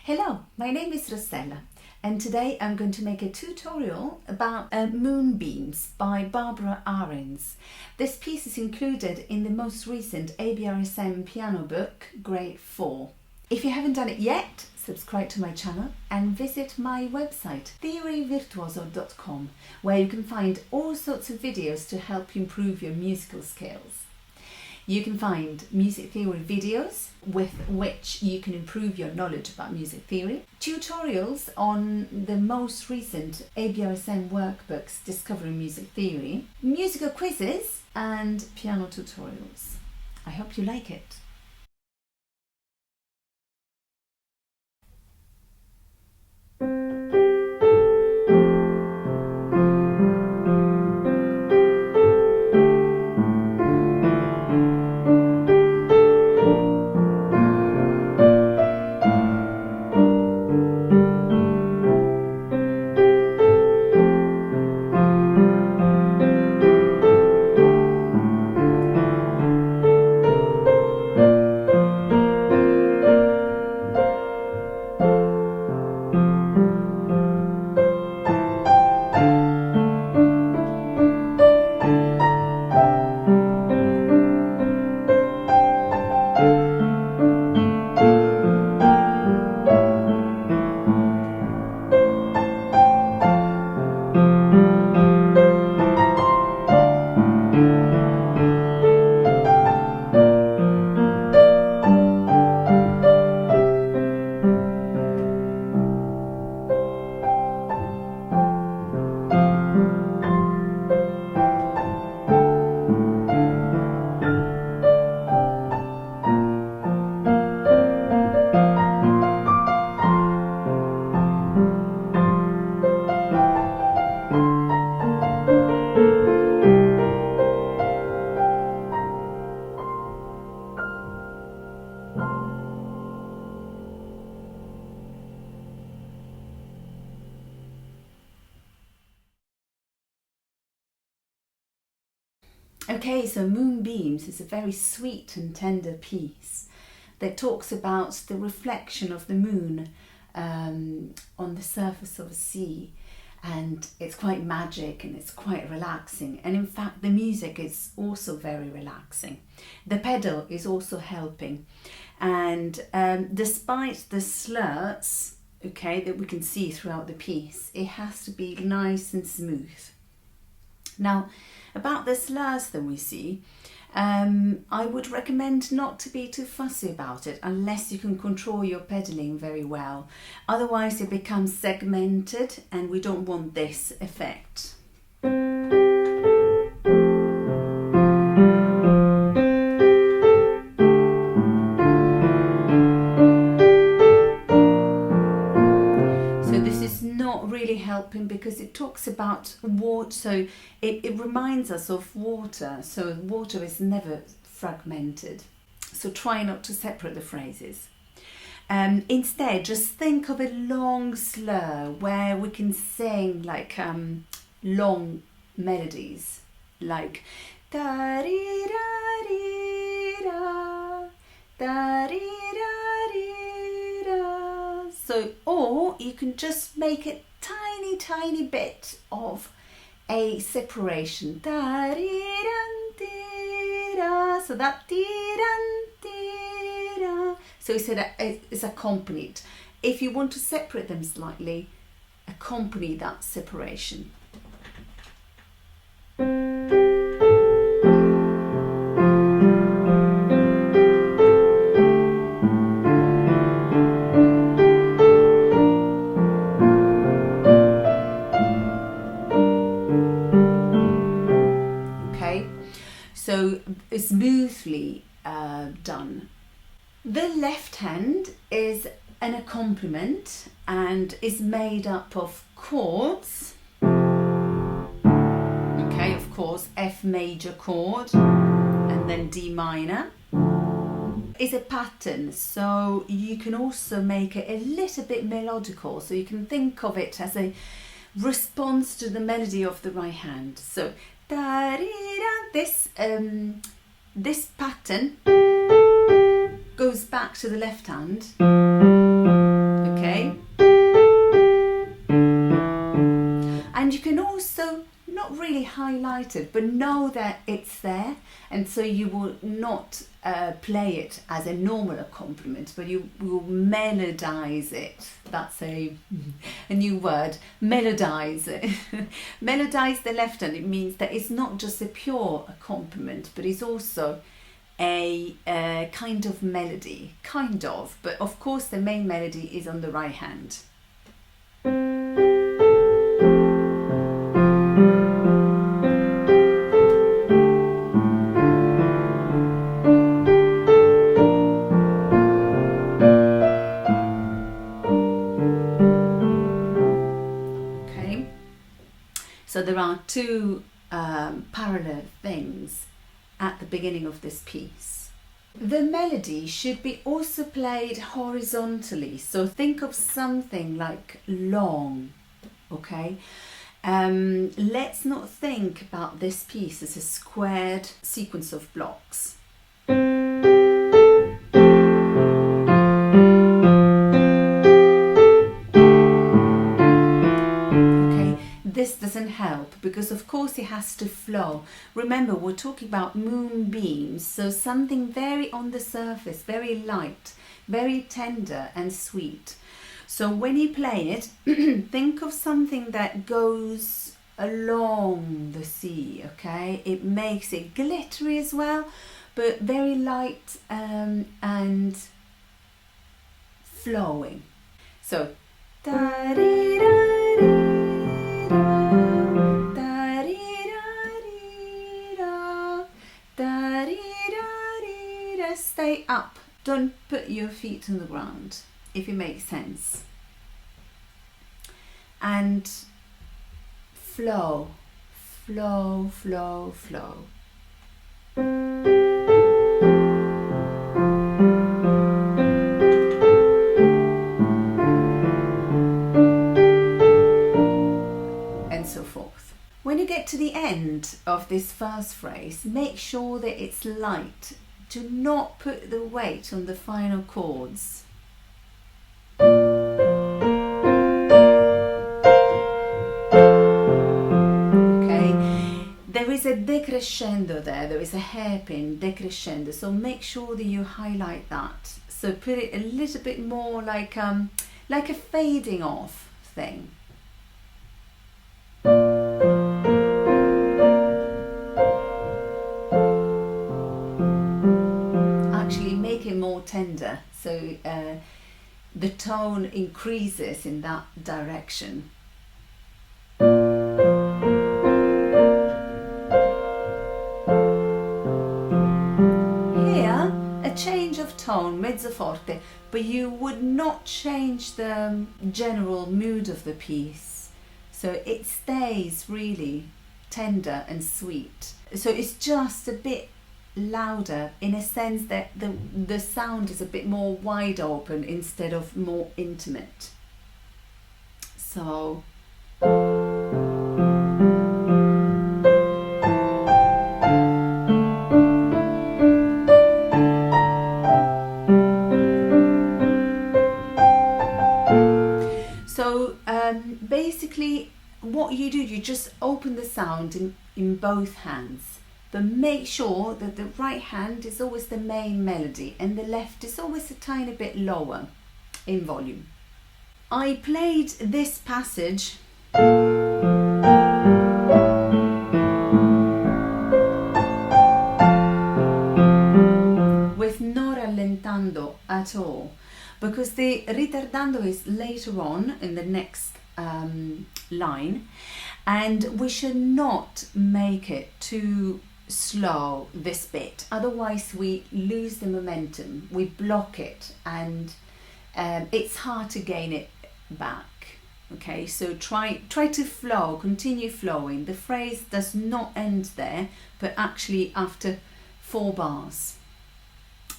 Hello, my name is Rossella and today I'm going to make a tutorial about Moonbeams by ABRSM. This piece is included in the most recent ABRSM piano book, Grade 4. If you haven't done it yet, subscribe to my channel and visit my website theoryvirtuoso.com, where you can find all sorts of videos to help you improve your musical skills. You can find music theory videos with which you can improve your knowledge about music theory, tutorials on the most recent ABRSM workbooks discovering music theory, musical quizzes and piano tutorials. I hope you like it. Okay, so Moonbeams is a very sweet and tender piece that talks about the reflection of the moon on the surface of a sea, and it's quite magic and it's quite relaxing, and in fact the music is also very relaxing. The pedal is also helping, and despite the slurs, okay, that we can see throughout the piece, it has to be nice and smooth. Now, about the slurs that we see, I would recommend not to be too fussy about it unless you can control your pedaling very well. Otherwise it becomes segmented and we don't want this effect. Really helping because it talks about water, so it reminds us of water, so water is never fragmented, so try not to separate the phrases. Instead just think of a long slur where we can sing like long melodies like da-dee-da-dee-da, da-dee-da-dee-da. So, or you can just make it tiny bit of a separation, da dee dan dee da, so that dee dan dee da. So it's accompanied. If you want to separate them slightly, accompany that separation. So smoothly done. The left hand is an accompaniment and is made up of chords. Okay, of course, F major chord and then D minor. Is a pattern, so you can also make it a little bit melodical, so you can think of it as a response to the melody of the right hand. So this pattern goes back to the left hand. Okay, excited, but know that it's there, and so you will not play it as a normal accompaniment, but you will melodize it. That's a new word, melodize it. Melodize the left hand. It means that it's not just a pure accompaniment, but it's also a kind of melody, but of course the main melody is on the right hand. Okay, so there are two parallel things at the beginning of this piece. The melody should be also played horizontally, so think of something like long, okay? Let's not think about this piece as a squared sequence of blocks. This doesn't help because of course it has to flow. Remember, we're talking about moonbeams, so something very on the surface, very light, very tender and sweet. So when you play it, think of something that goes along the sea, okay? It makes it glittery as well, but very light and flowing. So stay up, don't put your feet on the ground, if it makes sense, and flow, flow, flow, flow. And so forth. When you get to the end of this first phrase, make sure that it's light. Do not put the weight on the final chords. Okay, there is a decrescendo there is a hairpin decrescendo, so make sure that you highlight that. So put it a little bit more like a fading off thing. More tender, so the tone increases in that direction. Here, a change of tone, mezzo forte, but you would not change the general mood of the piece, so it stays really tender and sweet. So it's just a bit louder in a sense that the sound is a bit more wide open instead of more intimate. So basically what you do, you just open the sound in both hands. But make sure that the right hand is always the main melody and the left is always a tiny bit lower in volume. I played this passage with no rallentando at all, because the ritardando is later on in the next line, and we should not make it too slow, this bit, otherwise we lose the momentum, we block it, and it's hard to gain it back. Okay, so try to flow, continue flowing. The phrase does not end there, but actually after 4 bars,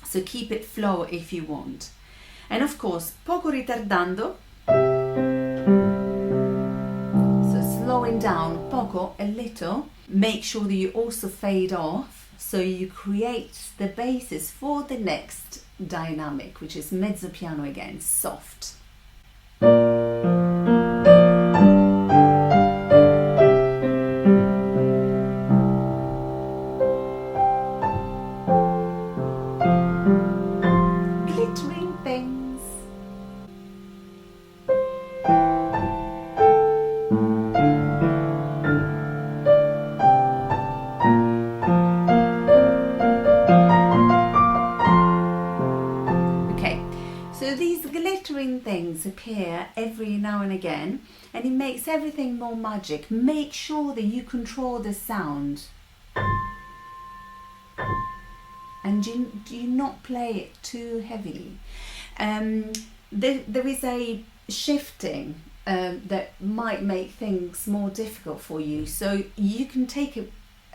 so keep it flow if you want. And of course, poco ritardando, so slowing down, poco, a little. Make sure that you also fade off, so you create the basis for the next dynamic, which is mezzo piano again, soft. things appear every now and again, and it makes everything more magic. Make sure that you control the sound. And do not play it too heavily. There is a shifting that might make things more difficult for you. So you can take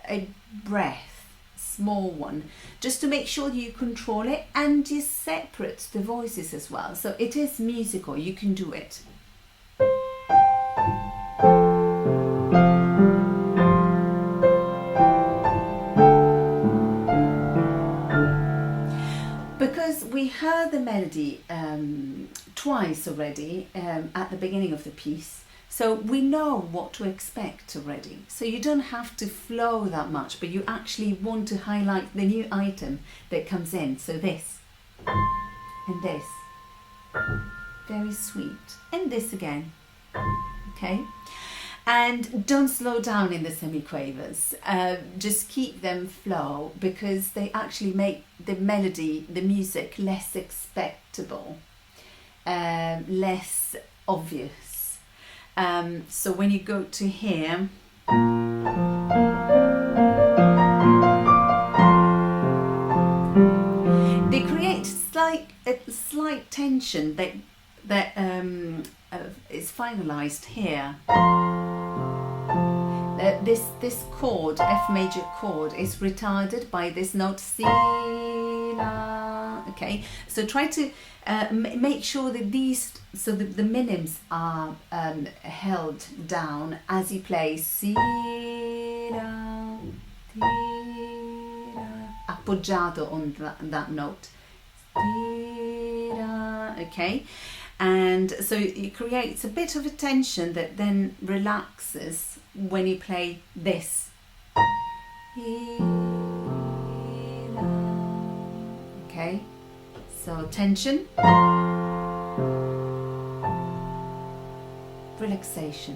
a breath, small one, just to make sure that you control it, and you separate the voices as well. So it is musical, you can do it. Because we heard the melody twice already at the beginning of the piece, so we know what to expect already. So you don't have to flow that much, but you actually want to highlight the new item that comes in. So this and this, very sweet, and this again, okay? And don't slow down in the semiquavers, just keep them flow, because they actually make the melody, the music, less expectable, less obvious. So when you go to here, they create a slight tension that is finalized here. This chord, F major chord, is retarded by this note C, La. Okay, so try to make sure that so the minims are held down as you play Si, La, Ti, La, appoggiato on that note. Ti, La, okay. And so it creates a bit of a tension that then relaxes when you play this. Okay, so tension, relaxation.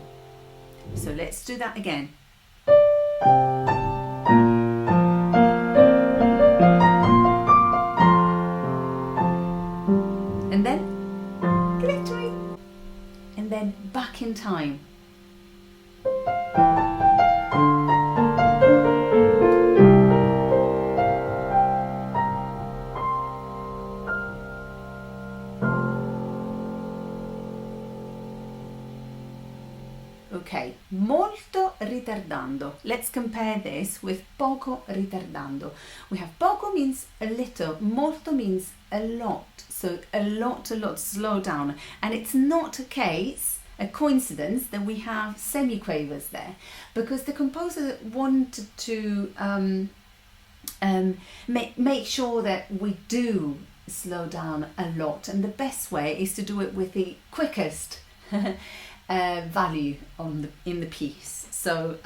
So let's do that again. And then glittery, and then back in time. Okay, molto ritardando. Let's compare this with poco ritardando. We have poco means a little, molto means a lot. So a lot, slow down. And it's not a coincidence that we have semiquavers there, because the composer wanted to make sure that we do slow down a lot. And the best way is to do it with the quickest value in the piece. So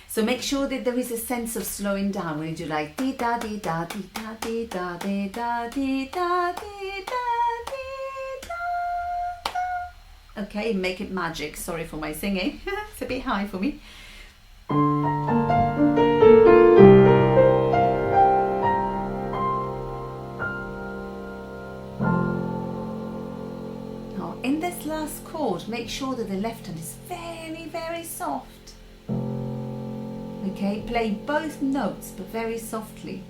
so make sure that there is a sense of slowing down when you do like di da di da di da di da di da di da di da di da. Okay, make it magic. Sorry for my singing. It's a bit high for me. In this last chord, make sure that the left hand is very, very soft. Okay, play both notes but very softly.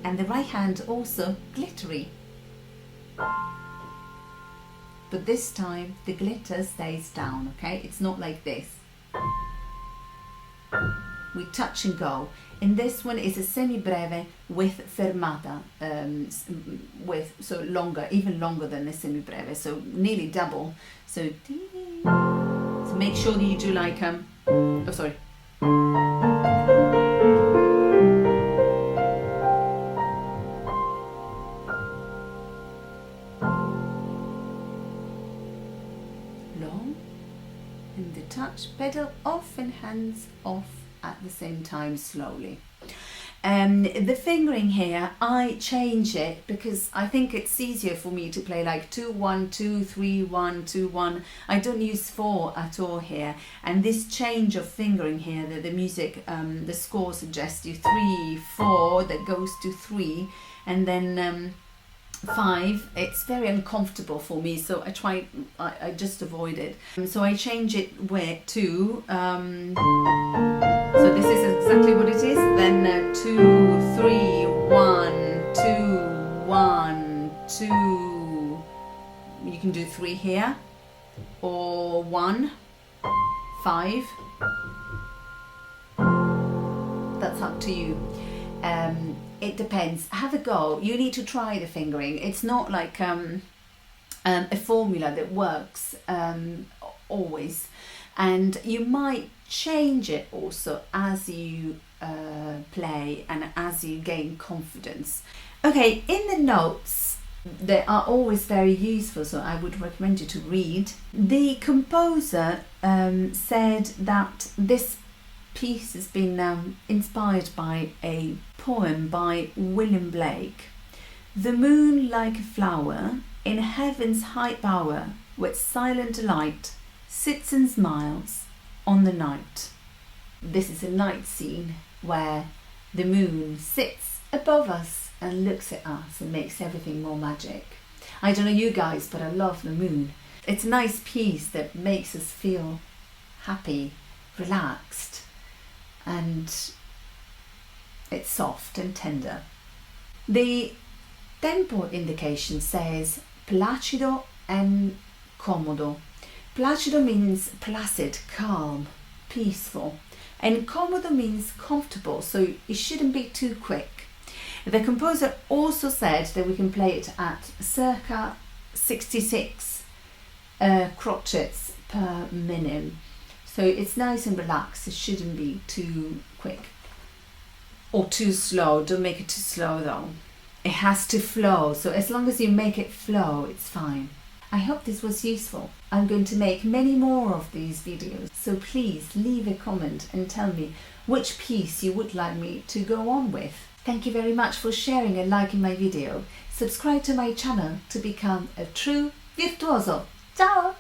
And the right hand also glittery. But this time the glitter stays down, okay? It's not like this. We touch and go. In this one is a semi-breve with fermata, so longer, even longer than a semi-breve, so nearly double. So make sure that you do like oh sorry. Long, and the touch, pedal off and hands off at the same time, slowly. The fingering here, I change it because I think it's easier for me to play like 2 1 2 3 1 2 1. I don't use 4 at all here, and this change of fingering here, the music, the score suggests you 3 4 that goes to 3, and then 5, it's very uncomfortable for me, so I just avoid it. So I change it to, so this is exactly what it is, then 2, 3, 1, 2, 1, 2, you can do 3 here, or 1, 5, that's up to you. It depends. Have a go. You need to try the fingering. It's not like a formula that works always, and you might change it also as you play and as you gain confidence. Okay, in the notes, they are always very useful, so I would recommend you to read. The composer said that this piece has been inspired by a poem by William Blake. The moon like a flower in heaven's high bower, with silent delight, sits and smiles on the night. This is a night scene where the moon sits above us and looks at us and makes everything more magic. I don't know you guys, but I love the moon. It's a nice piece that makes us feel happy, relaxed, and it's soft and tender. The tempo indication says placido and comodo. Placido means placid, calm, peaceful, and comodo means comfortable, so it shouldn't be too quick. The composer also said that we can play it at circa 66 crotchets per minute. So it's nice and relaxed. It shouldn't be too quick or too slow. Don't make it too slow though. It has to flow. So as long as you make it flow, it's fine. I hope this was useful. I'm going to make many more of these videos. So please leave a comment and tell me which piece you would like me to go on with. Thank you very much for sharing and liking my video. Subscribe to my channel to become a true virtuoso. Ciao!